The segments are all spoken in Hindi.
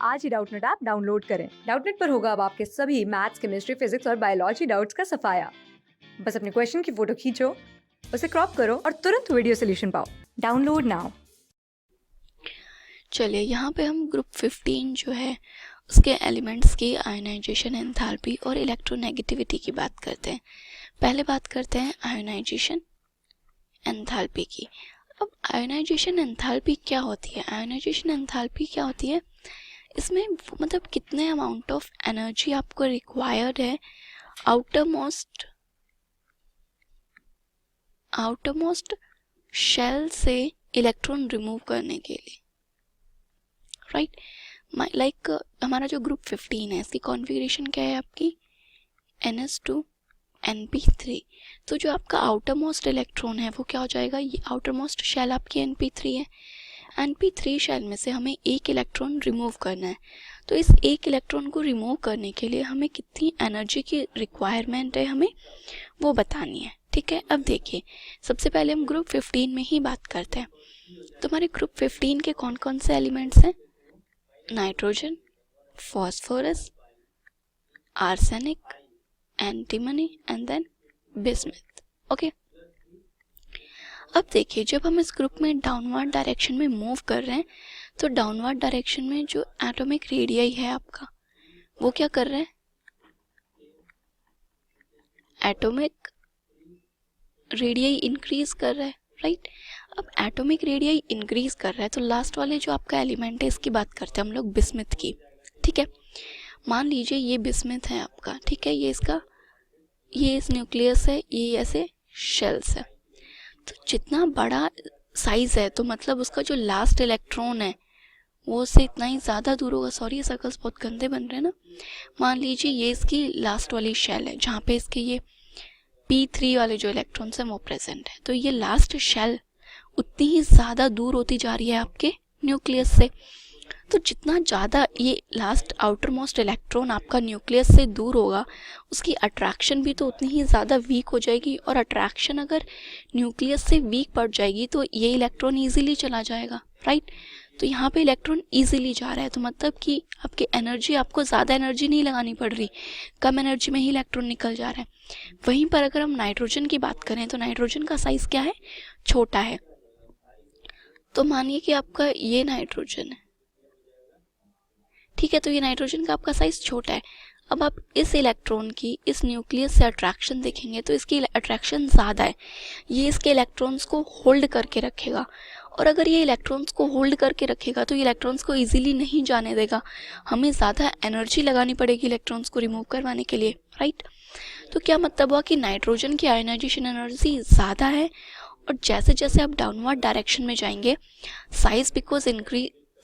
आज ही डाउटनेट ऐप डाउनलोड करें। डाउटनेट पर होगा अब आपके सभी मैथ्स, केमिस्ट्री, फिजिक्स और बायोलॉजी डाउट्स का सफाया। बस अपने क्वेश्चन की फोटो खींचो, उसे क्रॉप करो और तुरंत वीडियो सोल्यूशन पाओ। Download now. चलिए यहाँ पे हम ग्रुप 15 जो है उसके एलिमेंट्स की आयोनाइजेशन, एंथैल्पी और इलेक्ट्रोनेगेटिविटी की बात करते हैं। पहले बात करते हैं आयोनाइजेशन एंथैल्पी की। अब आयोनाइजेशन एंथैल्पी क्या होती है? आयोनाइजेशन एंथैल्पी क्या होती है? इसमें मतलब कितने अमाउंट ऑफ एनर्जी आपको रिक्वायर्ड है आउटरमोस्ट शेल से इलेक्ट्रॉन रिमूव करने के लिए, राइट। लाइक हमारा जो ग्रुप 15 है इसकी कॉन्फ़िगरेशन क्या है आपकी? NS2 NP3। तो जो आपका आउटर मोस्ट इलेक्ट्रॉन है वो क्या हो जाएगा? ये आउटर मोस्ट शेल आपकी NP3 है। NP3 शेल में से हमें एक इलेक्ट्रॉन रिमूव करना है। तो इस एक इलेक्ट्रॉन को रिमूव करने के लिए हमें कितनी एनर्जी की रिक्वायरमेंट है हमें वो बतानी है, ठीक है। अब देखिए, सबसे पहले हम ग्रुप 15 में ही बात करते हैं। तो हमारे ग्रुप 15 के कौन कौन से एलिमेंट्स हैं? Nitrogen, phosphorus, arsenic, antimony and then bismuth. Okay, अब देखिए जब हम इस ग्रुप में डाउनवर्ड डायरेक्शन में मूव कर रहे हैं तो डाउनवर्ड डायरेक्शन में जो एटॉमिक रेडियस है आपका वो क्या कर रहा है? एटॉमिक रेडियस इंक्रीज कर रहा है, राइट। अब एटॉमिक रेडियस इंक्रीज कर रहा है तो लास्ट वाले जो आपका एलिमेंट है इसकी बात करते हैं हम लोग बिस्मथ की, ठीक है। मान लीजिए ये बिस्मथ है आपका, ठीक है। ये इस न्यूक्लियस है, ये ऐसे शेल्स है। तो जितना बड़ा साइज है तो मतलब उसका जो लास्ट इलेक्ट्रॉन है वो उससे इतना ही ज़्यादा दूर होगा। सॉरी, ये सर्कल्स बहुत गंदे बन रहे हैं ना। मान लीजिए ये इसकी लास्ट वाली शेल है जहाँ पे इसके ये P3 वाले जो इलेक्ट्रॉन्स हैं वो प्रेजेंट है। तो ये लास्ट शेल उतनी ही ज़्यादा दूर होती जा रही है आपके न्यूक्लियस से। तो जितना ज़्यादा ये लास्ट आउटर मोस्ट इलेक्ट्रॉन आपका न्यूक्लियस से दूर होगा उसकी अट्रैक्शन भी तो उतनी ही ज़्यादा वीक हो जाएगी। और अट्रैक्शन अगर न्यूक्लियस से वीक पड़ जाएगी तो ये इलेक्ट्रॉन ईजिली चला जाएगा, राइट। तो यहाँ पे इलेक्ट्रॉन ईजिली जा रहा है तो मतलब कि आपकी एनर्जी, आपको ज़्यादा एनर्जी नहीं लगानी पड़ रही, कम एनर्जी में ही इलेक्ट्रॉन निकल जा रहा है। वहीं पर अगर हम नाइट्रोजन की बात करें तो नाइट्रोजन का साइज़ क्या है? छोटा है। तो मानिए कि आपका ये नाइट्रोजन है, ठीक है। तो ये नाइट्रोजन का आपका साइज छोटा है। अब आप इस इलेक्ट्रॉन की इस न्यूक्लियस से अट्रैक्शन देखेंगे तो इसकी अट्रैक्शन ज़्यादा है। ये इसके इलेक्ट्रॉन्स को होल्ड करके रखेगा और अगर ये इलेक्ट्रॉन्स को होल्ड करके रखेगा तो ये इलेक्ट्रॉन्स को इजीली नहीं जाने देगा। हमें ज़्यादा एनर्जी लगानी पड़ेगी इलेक्ट्रॉन्स को रिमूव करवाने के लिए, राइट। तो क्या मतलब हुआ कि नाइट्रोजन की आयोनाइजेशन एनर्जी ज़्यादा है और जैसे जैसे आप डाउनवर्ड डायरेक्शन में जाएंगे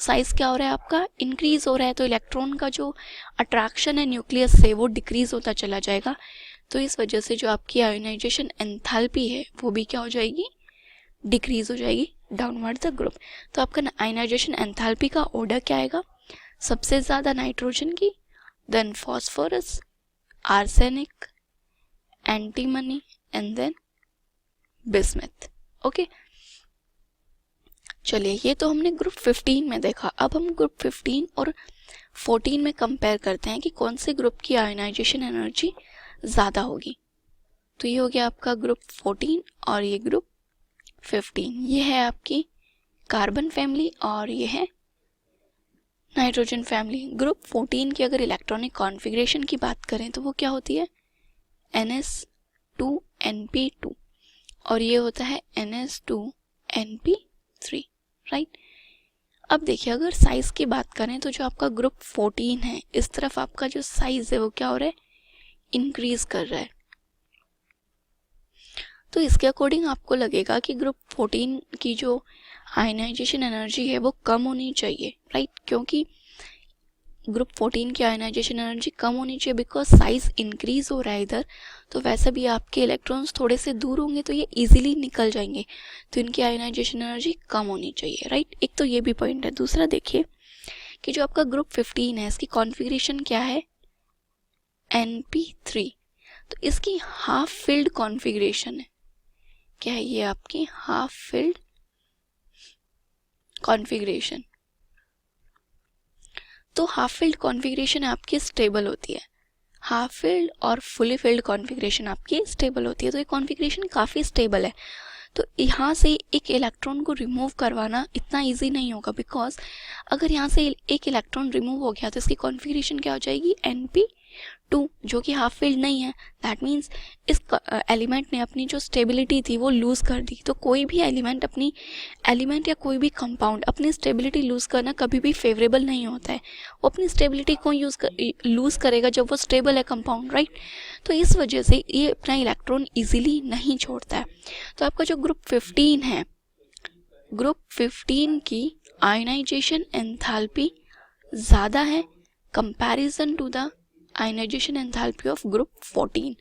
साइज क्या हो रहा है आपका? इंक्रीज हो रहा है। तो इलेक्ट्रॉन का जो अट्रैक्शन है न्यूक्लियस से वो डिक्रीज होता चला जाएगा। तो इस वजह से जो आपकी आयोनाइजेशन एंथैल्पी है वो भी क्या हो जाएगी? डिक्रीज हो जाएगी डाउनवर्ड द ग्रुप। तो आपका आयोनाइजेशन एंथैल्पी का ऑर्डर क्या आएगा? सबसे ज़्यादा नाइट्रोजन की, then phosphorus, arsenic, antimony and then bismuth. Okay, चलिए ये तो हमने ग्रुप 15 में देखा। अब हम ग्रुप 15 और 14 में कंपेयर करते हैं कि कौन से ग्रुप की आयोनाइजेशन एनर्जी ज़्यादा होगी। तो ये हो गया आपका ग्रुप 14 और ये ग्रुप 15। ये है आपकी कार्बन फैमिली और ये है नाइट्रोजन फैमिली। ग्रुप 14 की अगर इलेक्ट्रॉनिक कॉन्फ़िगरेशन की बात करें तो वो क्या होती है? NS2NP2 और ये होता है NS2NP3, राइट। अब देखिए अगर साइज की बात करें तो जो आपका ग्रुप 14 है इस तरफ आपका जो साइज है वो क्या हो रहा है? इंक्रीज कर रहा है। तो इसके अकॉर्डिंग आपको लगेगा कि ग्रुप 14 की जो आयनाइजेशन एनर्जी है वो कम होनी चाहिए, राइट। क्योंकि ग्रुप 14 की आयनाइजेशन एनर्जी कम होनी चाहिए बिकॉज साइज इंक्रीज हो रहा है इधर। तो वैसे भी आपके इलेक्ट्रॉन्स थोड़े से दूर होंगे तो ये इजीली निकल जाएंगे, तो इनकी आयनाइजेशन एनर्जी कम होनी चाहिए, राइट। एक तो ये भी पॉइंट है। दूसरा देखिए कि जो आपका ग्रुप 15 है इसकी कॉन्फ़िगरेशन क्या है? NP3। तो इसकी हाफ फिल्ड कॉन्फ़िगरेशन है। क्या है ये? आपकी हाफ फिल्ड कॉन्फ़िगरेशन। तो हाफ फिल्ड कॉन्फ़िगरेशन आपकी स्टेबल होती है, हाफ फिल्ड और फुली फिल्ड कॉन्फ़िगरेशन आपकी स्टेबल होती है। तो ये कॉन्फ़िगरेशन काफ़ी स्टेबल है। तो यहाँ से एक इलेक्ट्रॉन को रिमूव करवाना इतना इजी नहीं होगा, बिकॉज अगर यहाँ से एक इलेक्ट्रॉन रिमूव हो गया तो इसकी कॉन्फ़िगरेशन क्या हो जाएगी, Np2, जो कि हाफ फील्ड नहीं है। दैट मीन्स इस एलिमेंट ने अपनी जो स्टेबिलिटी थी वो लूज़ कर दी। तो कोई भी एलिमेंट या कोई भी कंपाउंड अपनी स्टेबिलिटी लूज़ करना कभी भी फेवरेबल नहीं होता है। वो अपनी स्टेबिलिटी को लूज़ करेगा जब वो स्टेबल है कंपाउंड, राइट। तो इस वजह से ये अपना इलेक्ट्रॉन ईजिली नहीं छोड़ता है। तो आपका जो ग्रुप 15 है, ग्रुप 15 की आयनाइजेशन एंथैल्पी ज़्यादा है comparison to the ionisation enthalpy of group 14।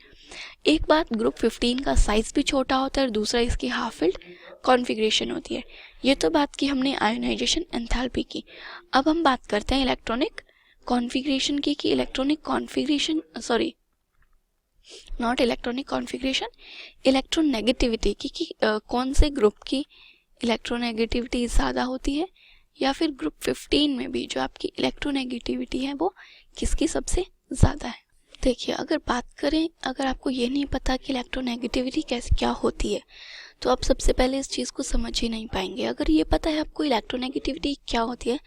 एक बात, ग्रुप 15 का साइज भी छोटा होता है और दूसरा इसकी हाफ फिल्ड कॉन्फ़िगरेशन होती है। ये तो बात की हमने आयनाइजेशन एंथैल्पी की। अब हम बात करते हैं इलेक्ट्रॉनिक कॉन्फ़िगरेशन की, कि electronic configuration not electronic configuration, electronegativity की, कि कौन से ग्रुप की इलेक्ट्रोनेगेटिविटी ज़्यादा होती है, या फिर ग्रुप 15 में भी जो आपकी इलेक्ट्रोनेगेटिविटी है वो किसकी सबसे ज़्यादा है। देखिए, अगर बात करें, अगर आपको ये नहीं पता कि इलेक्ट्रोनेगेटिविटी कैसे क्या होती है, तो आप सबसे पहले इस चीज़ को समझ ही नहीं पाएंगे। अगर ये पता है आपको इलेक्ट्रोनेगेटिविटी क्या होती है,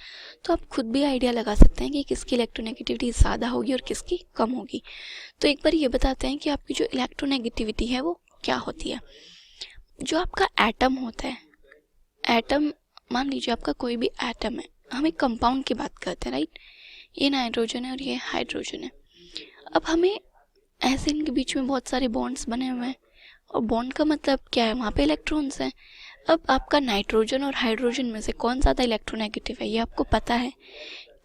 तो आप खुद भी आइडिया लगा सकते हैं कि किसकी इलेक्ट्रोनेगेटिविटी ज़्यादा होगी और किसकी कम होगी। तो एक बार ये बताते हैं कि आपकी जो इलेक्ट्रोनेगेटिविटी है वो क्या होती है। जो आपका एटम होता है, एटम, मान लीजिए आपका कोई भी एटम है, हम एक कंपाउंड की बात करते हैं, राइट। ये नाइट्रोजन है और ये हाइड्रोजन है। अब हमें ऐसे इनके बीच में बहुत सारे बॉन्ड्स बने हुए हैं, और बॉन्ड का मतलब क्या है, वहाँ पे इलेक्ट्रॉन्स हैं। अब आपका नाइट्रोजन और हाइड्रोजन में से कौन ज़्यादा इलेक्ट्रोनेगेटिव है, ये आपको पता है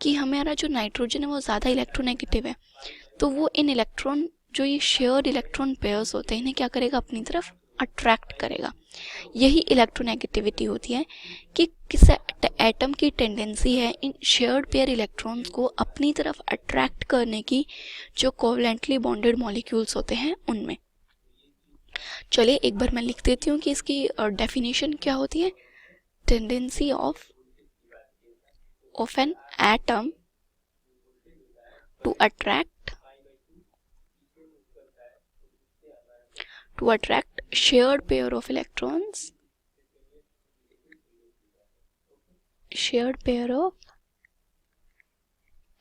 कि हमारा जो नाइट्रोजन है वो ज़्यादा इलेक्ट्रोनेगेटिव है। तो वो इन इलेक्ट्रॉन, जो ये शेयर्ड इलेक्ट्रॉन पेयर्स होते हैं, इन्हें क्या करेगा, अपनी तरफ अट्रैक्ट करेगा। यही इलेक्ट्रोनेगेटिविटी होती है कि किस एटम की टेंडेंसी है इन शेयर्ड पेयर इलेक्ट्रॉन्स को अपनी तरफ अट्रैक्ट करने की, जो कोवलेंटली बॉन्डेड मॉलिक्यूल्स होते हैं उनमें। चलिए एक बार मैं लिख देती हूँ कि इसकी डेफिनेशन क्या होती है। Tendency of an atom to attract shared pair of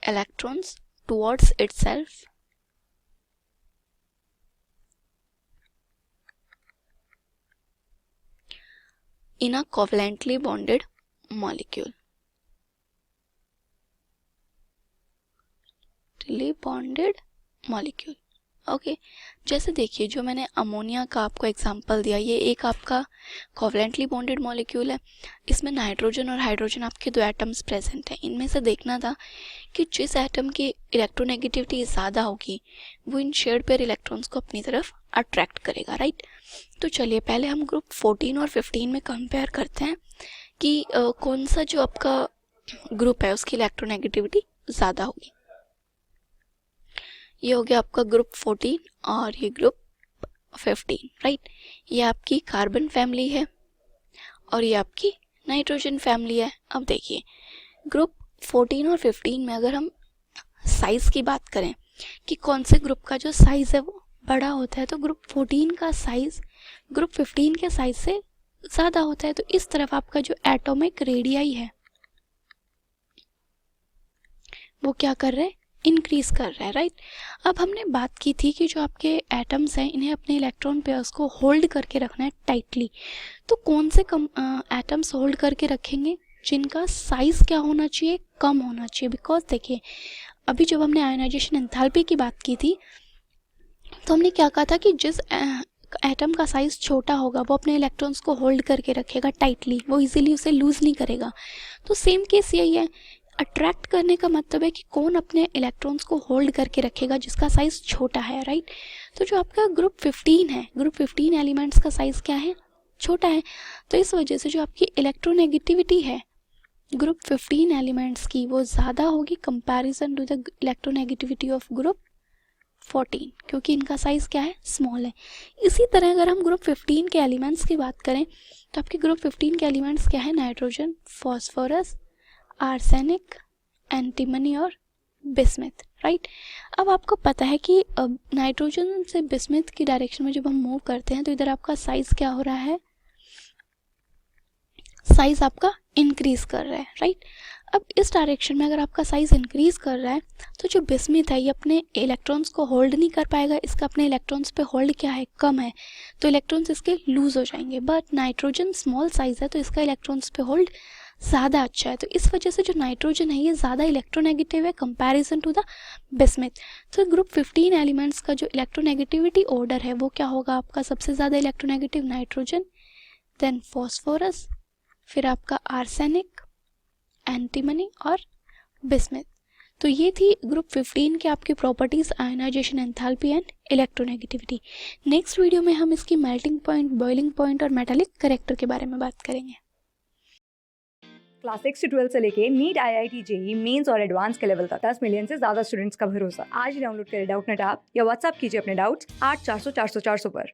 electrons towards itself in a covalently bonded molecule. Okay जैसे देखिए, जो मैंने अमोनिया का आपको एग्जांपल दिया, ये एक आपका कोवलेंटली बॉन्डेड मॉलिक्यूल है। इसमें नाइट्रोजन और हाइड्रोजन आपके दो एटम्स प्रेजेंट हैं। इनमें से देखना था कि जिस एटम की इलेक्ट्रोनेगेटिविटी ज़्यादा होगी वो इन शेयर्ड पेयर इलेक्ट्रॉन्स को अपनी तरफ अट्रैक्ट करेगा, राइट। तो चलिए पहले हम ग्रुप 14 और 15 में कंपेयर करते हैं कि कौन सा जो आपका ग्रुप है उसकी इलेक्ट्रोनेगेटिविटी ज़्यादा होगी। ये हो गया आपका ग्रुप 14 और ये ग्रुप 15, राइट। ये आपकी कार्बन फैमिली है और ये आपकी नाइट्रोजन फैमिली है। अब देखिए, ग्रुप 14 और 15 में अगर हम साइज की बात करें कि कौन से ग्रुप का जो साइज है वो बड़ा होता है, तो ग्रुप 14 का साइज ग्रुप 15 के साइज से ज़्यादा होता है। तो इस तरफ आपका जो एटॉमिक रेडियाई है वो क्या कर रहा है, इंक्रीज कर रहा है, राइट। अब हमने बात की थी कि जो आपके एटम्स हैं इन्हें अपने इलेक्ट्रॉन पेयर्स को होल्ड करके रखना है टाइटली। तो कौन से एटम्स होल्ड करके रखेंगे, जिनका साइज क्या होना चाहिए, कम होना चाहिए। बिकॉज देखिए, अभी जब हमने आयनाइजेशन एंथैल्पी की बात की थी तो हमने क्या कहा था कि जिस एटम का साइज छोटा होगा वो अपने इलेक्ट्रॉन्स को होल्ड करके रखेगा टाइटली, वो इजीली उसे लूज नहीं करेगा। तो सेम केस यही है, अट्रैक्ट करने का मतलब है कि कौन अपने इलेक्ट्रॉन्स को होल्ड करके रखेगा जिसका साइज छोटा है, राइट। तो जो आपका ग्रुप 15 है, ग्रुप 15 एलिमेंट्स का साइज क्या है, छोटा है। तो इस वजह से जो आपकी इलेक्ट्रोनेगेटिविटी है ग्रुप 15 एलिमेंट्स की वो ज़्यादा होगी comparison to the electronegativity of group 14, क्योंकि इनका साइज क्या है, स्मॉल है। इसी तरह अगर हम ग्रुप 15 के एलिमेंट्स की बात करें तो आपके ग्रुप 15 के एलिमेंट्स क्या है, नाइट्रोजन, फॉस्फोरस, आर्सेनिक, एंटीमनी और बिस्मिथ, राइट। अब आपको पता है कि नाइट्रोजन से बिस्मिथ की डायरेक्शन में जब हम मूव करते हैं तो इधर आपका साइज क्या हो रहा है, साइज आपका इंक्रीज कर रहा है, राइट। अब इस डायरेक्शन में अगर आपका साइज इंक्रीज कर रहा है तो जो बिस्मिथ है ये अपने इलेक्ट्रॉन्स को होल्ड नहीं कर पाएगा, इसका अपने इलेक्ट्रॉन्स पे होल्ड क्या है, कम है, तो इलेक्ट्रॉन्स इसके लूज हो जाएंगे। बट नाइट्रोजन स्मॉल साइज है तो इसका इलेक्ट्रॉन्स पे होल्ड ज़्यादा अच्छा है, तो इस वजह से जो नाइट्रोजन है ये ज़्यादा इलेक्ट्रोनेगेटिव है कंपैरिजन टू द बिस्मिथ। तो ग्रुप 15 एलिमेंट्स का जो इलेक्ट्रोनेगेटिविटी ऑर्डर है वो क्या होगा आपका, सबसे ज़्यादा इलेक्ट्रोनेगेटिव नाइट्रोजन, देन फॉस्फोरस, फिर आपका आर्सेनिक, एंटीमनी और बिस्मिथ। तो ये थी ग्रुप 15 के आपकी properties, ionisation, enthalpy and electronegativity. Next video में हम इसकी मेल्टिंग पॉइंट, बॉइलिंग पॉइंट और मेटालिक करेक्टर के बारे में बात करेंगे। क्लास 6 से 12 से लेके नीट, IIT, जेई मेंस और एडवांस के लेवल तक 10 मिलियन से ज्यादा स्टूडेंट्स का भरोसा। आज ही डाउनलोड करें डाउटनेट ऐप या व्हाट्सएप कीजिए अपने डाउट्स 8400 400 400 पर।